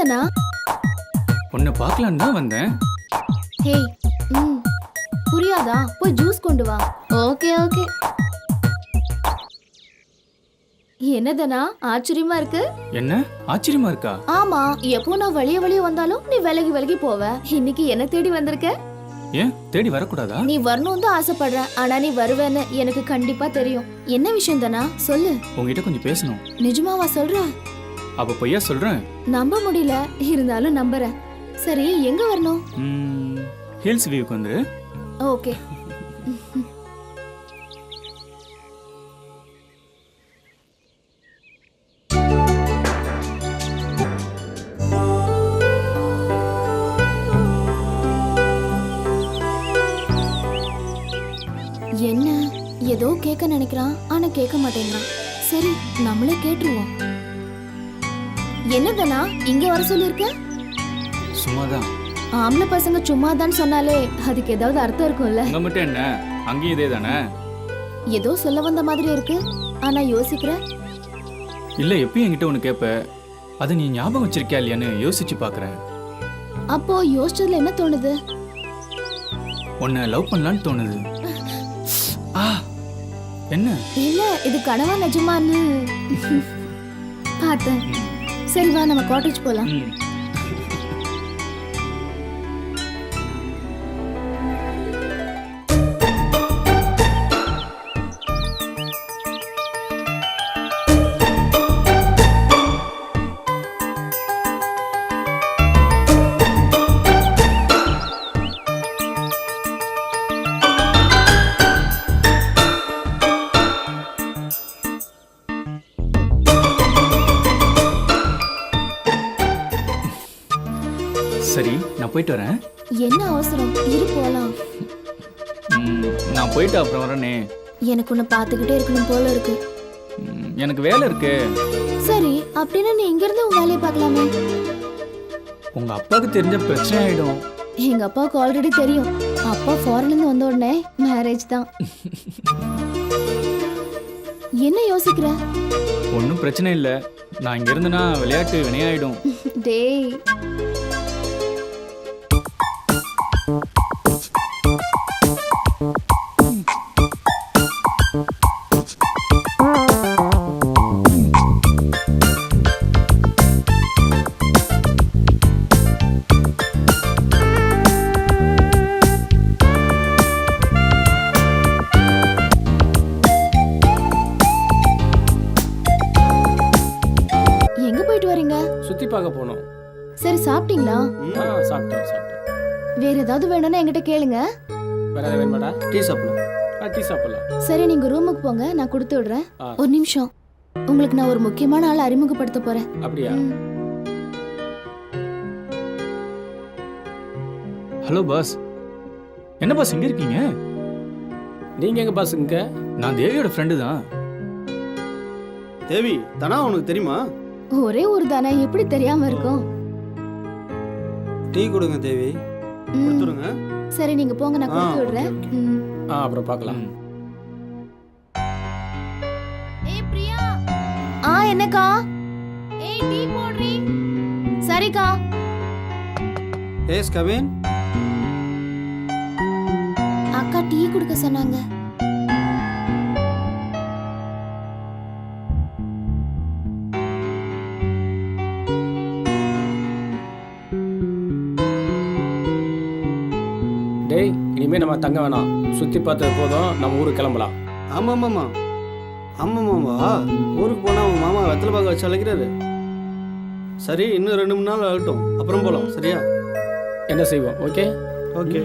தானா? உன்னை பார்க்கலான்னு தான் வந்தேன். ஹே, புரியாதா? போய் ஜூஸ் கொண்டு வா. Okay okay. என்னதானா ஆச்சரியமா இருக்கு? என்ன ஆச்சரியமா இருக்கா? ஆமா, எப்போ நான் வெளியே வந்தாலும் நீ விலகி போவ. இன்னைக்கு என்ன தேடி வந்திருக்க? ஏன் தேடி வரக்கூடாதா? நீ வரணும் தான் ஆசைப்படுற, ஆனா நீ வருவேன்னு எனக்கு கண்டிப்பா தெரியும். என்ன விஷயம் தானா? சொல்லு. உங்ககிட்ட கொஞ்சம் பேசணும். நிஜமாவா சொல்ற? அப்ப பொய்யா சொல்றேன்? நம்ப முடியல, இருந்தாலும் நம்புறேன். சரி, எங்க வரணும்? ஹில்ஸ் வியூக்கு வந்துரு. ஓகே. என்ன ஏதோ கேட்க நினைக்கிறான், ஆனா கேட்க மாட்டேங்கிறான். சரி, நம்மளே கேட்டுருவோம். என்னதானா இங்க வர சொல்லிருக்க? சும்மாதான். ஆம்பளை பசங்க சும்மாதான் சொன்னாலே அதுக்கு ஏதாவது அர்த்தம் இருக்கும்ல. அங்க மட்டும் என்ன, அங்கேயும் இதே தானே? ஏதோ சொல்ல வந்த மாதிரி இருக்கு, ஆனா யோசிக்கிற. இல்ல, எப்பயும் என்கிட்ட ஒண்ணு கேப்ப, அதை நீ ஞாபகம் வச்சிருக்கியா இல்லையான்னு யோசிச்சு பாக்குறேன். அப்போ யோசிச்சதுல என்ன தோணுது? உன்னை லவ் பண்ணலான்னு தோணுது. என்ன? இல்ல, இது கனவா நிஜமான்னு பார்த்தேன். சரி வா, நம்ம காட்டேஜ் போலாம். சரி, நான் போயிட்டு வரேன். என்ன அவசரம்? இரு போலாம். நான் போயிட்டு அப்புறம் வரேனே. எனக்கு உன்னை பார்த்துக்கிட்டே இருக்கணும் போல இருக்கு. எனக்கு வேலை இருக்கு. சரி, அப்படின்னா நீ இங்க இருந்து உன் வேலையை பார்க்கலாமே. உங்க அப்பாவுக்கு தெரிஞ்ச பிரச்சனை ஆயிடும். எங்க அப்பாவுக்கு ஆல்ரெடி தெரியும். அப்பா ஃபாரின்ல இருந்து வந்த உடனே மேரேஜ் தான். என்ன யோசிக்கிற? ஒன்றும் பிரச்சனை இல்லை. நான் இங்க இருந்தேன்னா விளையாட்டு வினையாயிடும். டேய், சுத்தி பார்க்க போனோம். சரி, சாப்பிட்டீங்களா? சாப்பிட்டோம். வேற ஏதாவது வேணும்னா என்கிட்ட கேளுங்க. வேற ஏதாவது வேணுமாடா? டீ சாப்பிடலாம். டீ சாப்பிடலாம். சரி, நீங்க ரூமுக்கு போங்க, நான் கொடுத்து விடுறேன். ஒரு நிமிஷம், உங்களுக்கு நான் ஒரு முக்கியமான ஆளை அறிமுகப்படுத்த போறேன். அப்படியா? Hello boss. என்ன பாஸ் இங்க இருக்கீங்க? நீங்க எங்க பாஸ்? இங்க நான் தேவியோட ஃப்ரெண்டு தான். தேவி தானா? உனக்கு தெரியுமா? ஒரே ஒரு தானே, எப்படி தெரியாம இருக்கும்? டீ கொடுங்க தேவி. கொடுத்துருங்க. சரி, நீங்க போங்க, நான் கொடுத்து விடுறேன். அப்புறம் பார்க்கலாம். ஏய் பிரியா. என்னக்கா? ஏய், டீ போடுறீ? சரிக்கா. எஸ் கவின். அக்கா டீ குடுக்க சொன்னாங்க. டேய், இனிமே நம்ம தங்க வேணாம். சுத்தி பார்த்தது போதும், நம்ம ஊருக்கு கிளம்பலாம். ஆமாம்மாவா? ஊருக்கு போனால் அவங்க மாமா வெத்தலை பாக்க வச்சு அழைக்கிறாரு. சரி, இன்னும் 2-3 நாள் ஆகட்டும், அப்புறம் போகலாம். சரியா? என்ன செய்வோம்? Okay okay.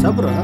சாப்பிட்றா.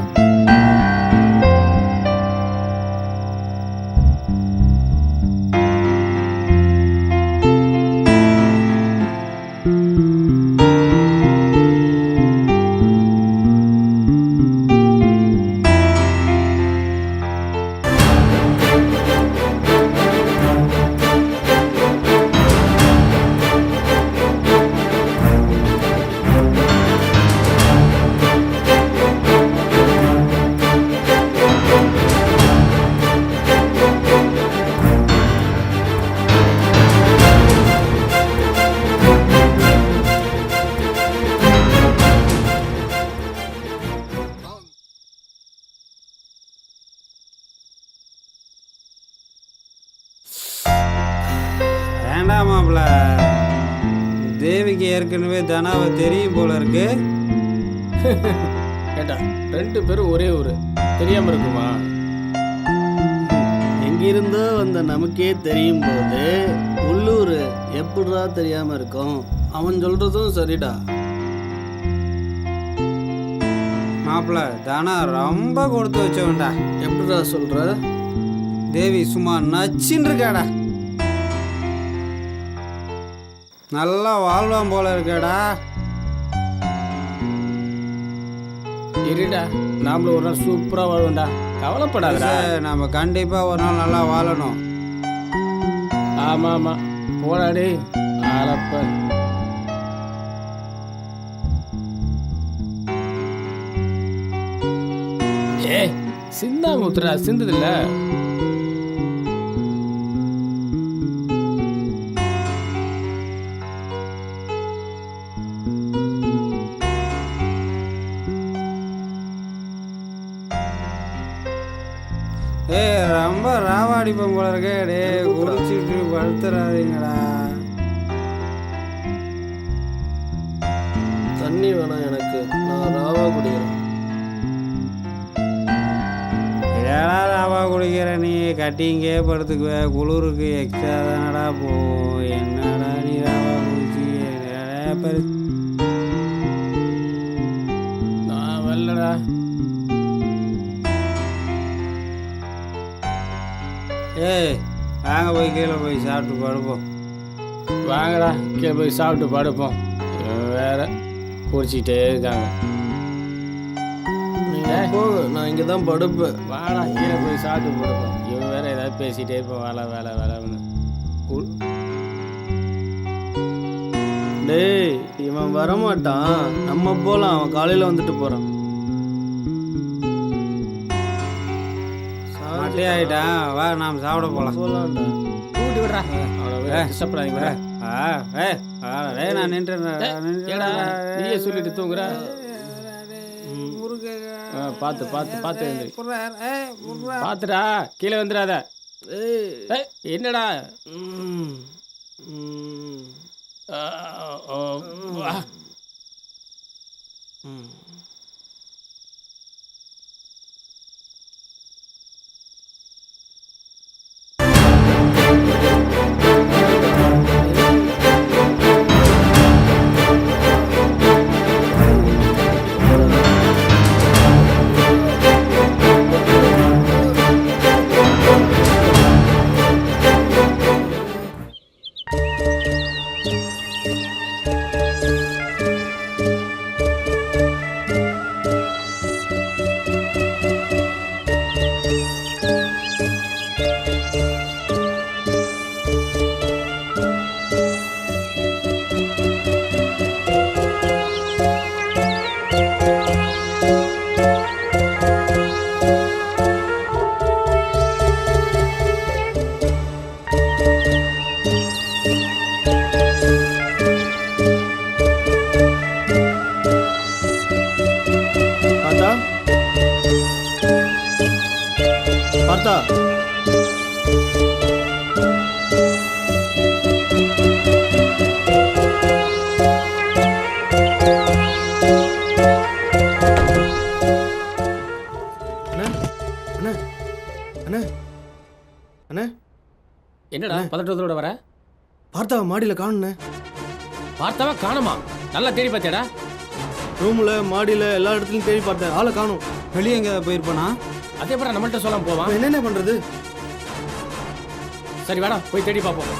வேண்டாம் மாப்பிள்ள, தேவிக்கு ஏற்கனவே தனாவை தெரியும் போல இருக்கு. கேட்டா 2 பேரும் ஒரே ஊர், தெரியாம இருக்குமா? எங்கிருந்தோ வந்த நமக்கே தெரியும் போது உள்ளூர் எப்படிடா தெரியாம இருக்கும்? அவன் சொல்றதும் சரிடா. மாப்பிள்ள, தனா ரொம்ப கொடுத்து வச்சவன்டா. எப்படிடா சொல்ற? தேவி சும்மா நச்சின்னு இருக்காடா. நல்லா வாழ்வான் போல இருக்கடா. இருடா, நாமளும் ஒரு நாள் சூப்பரா வாழ்வோம்டா, கவலைப்படாதடா. நம்ம கண்டிப்பா ஒரு நாள் நல்லா வாழணும். ஆமா ஆமா, போடாடி ஆளப்ப. ஏய், சிந்தா முத்துறா, சிந்ததில்ல. ரொம்ப ராவாடிப்போம் போல இருக்கே. டே குடிச்சிட்டு படுத்துறாதீங்கடா. தண்ணி வேணாம் எனக்கு, நான் ராவா குடிக்கிறேன். ஏடா ராவா குடிக்கிற நீ? கட்டிங்கே படுத்துக்குவே, குளிருக்கு எக்ஸ்ட்ரா தானடா போகும். என்னடா நீ ராவா குடிச்சி நான் வரலடா. ஏய், வாங்க போய் கீழே போய் சாப்பிட்டு படுப்போம். வாங்கடா, கீழே போய் சாப்பிட்டு படுப்போம். இவன் வேற குடிச்சிக்கிட்டே இருக்காங்க. போங்க, நான் இங்கே தான் படுப்பேன். வாடா, கீழே போய் சாப்பிட்டு படுப்போம். இவன் வேற ஏதாவது பேசிட்டே இருப்போம். வேலை வேலை வேலைன்னு. டேய், இவன் வரமாட்டான். நம்ம போகலாம், அவன் காலையில் வந்துட்டு போகிறான். மட்டே ஆகிட்டான். வா, நாம் சாப்பிட போகலாம். போகலாம்டா. கூட்டி விடுறா, அவனை கஷ்டப்படாதீங்க. நான் நின்றுறேன். நீயே சொல்லிட்டு தூங்குற. பார்த்து பார்த்து பார்த்து பார்த்துடா, கீழே வந்துடாத. என்னடா? பார்த்தா என்னடா பதட்டத்தோட வர? பார்த்தாவ மாடியில் காணுண்ணே. பார்த்தாவா காணுமா? நல்லா தேடி பார்த்தியாடா? ரூமில் மாடியில் எல்லா இடத்துலையும் தேடி பார்த்தேன், ஆளை காணும். வெளியே எங்கேயாவது போயிருப்பானா? அதே போல நம்மள்ட்ட சொல்லாம போவான். என்னென்ன பண்ணுறது? சரி வாடா போய் தேடி பார்ப்போம்.